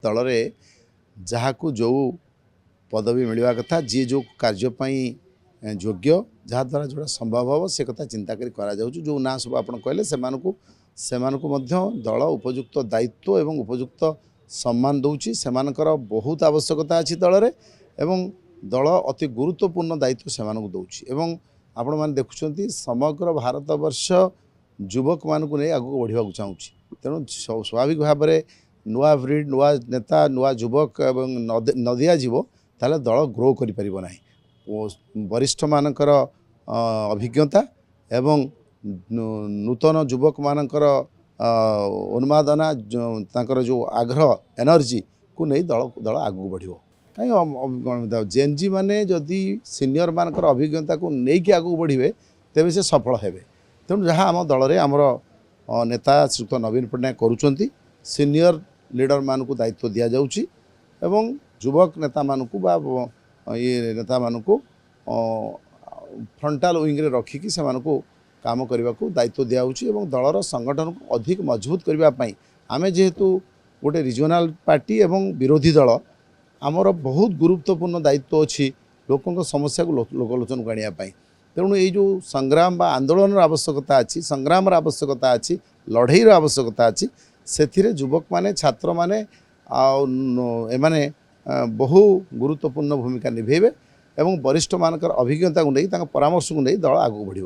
दल में जहाँ को जो पदवी मिलवा कथा जी जो कार्यपाई योग्य जहाँद्वारा जोड़ा संभव हम से कथा चिंता करा जो ना सब आप कहले से दल उपयुक्त दायित्व एवं उपयुक्त सम्मान दौची से बहुत आवश्यकता अच्छी दल में एवं दल अति गुरुत्वपूर्ण दायित्व से दौची एवं आपण मैंने देखुं समग्र भारत वर्ष युवक मानक नहीं आगू बढ़ा चाहूँ तेणु स्वाभाविक भाव में नुआ ब्रिड नुआ नेता नुआ युवक एवं नदिया जीव ताले दल ग्रो करें वरिष्ठ मानकर अभिज्ञता एवं नूतन युवक मानकर उन्मादना जो आग्रह एनर्जी को नहीं दल दल आगू बढ़ कहीं जेएनजी माने जदि सीनियर मानकर अभिज्ञता को लेकिन आगू बढ़े तेज से सफल हेबे तेणु जहाँ आम दल में आमर नेता श्रीयुक्त नवीन पट्टनायक करुँच सीनियर लीडर मान को दायित्व दि जाऊँगी एवं युवक नेता मानक ये नेता मानक फ्रंटाल विंग रे रखिकी से काम करने को दायित्व दिखाऊँगी दलर संगठन को अधिक मजबूत करने आम जेहेतु गोटे रिजनल पार्टी एवं विरोधी दल आमर बहुत गुरुत्वपूर्ण दायित्व अच्छी लोकों समस्या को लोकलोचन को आने तेणु ये जो संग्राम बा आंदोलन आवश्यकता अच्छी संग्राम आवश्यकता अच्छी लड़ईर आवश्यकता अच्छी से युवक माने छात्र माने एमाने बहु गुरुत्वपूर्ण भूमिका निभेबे एवं वरिष्ठ मानकर अभिज्ञता को नहीं परामर्श को नहीं दल आगू बढ़।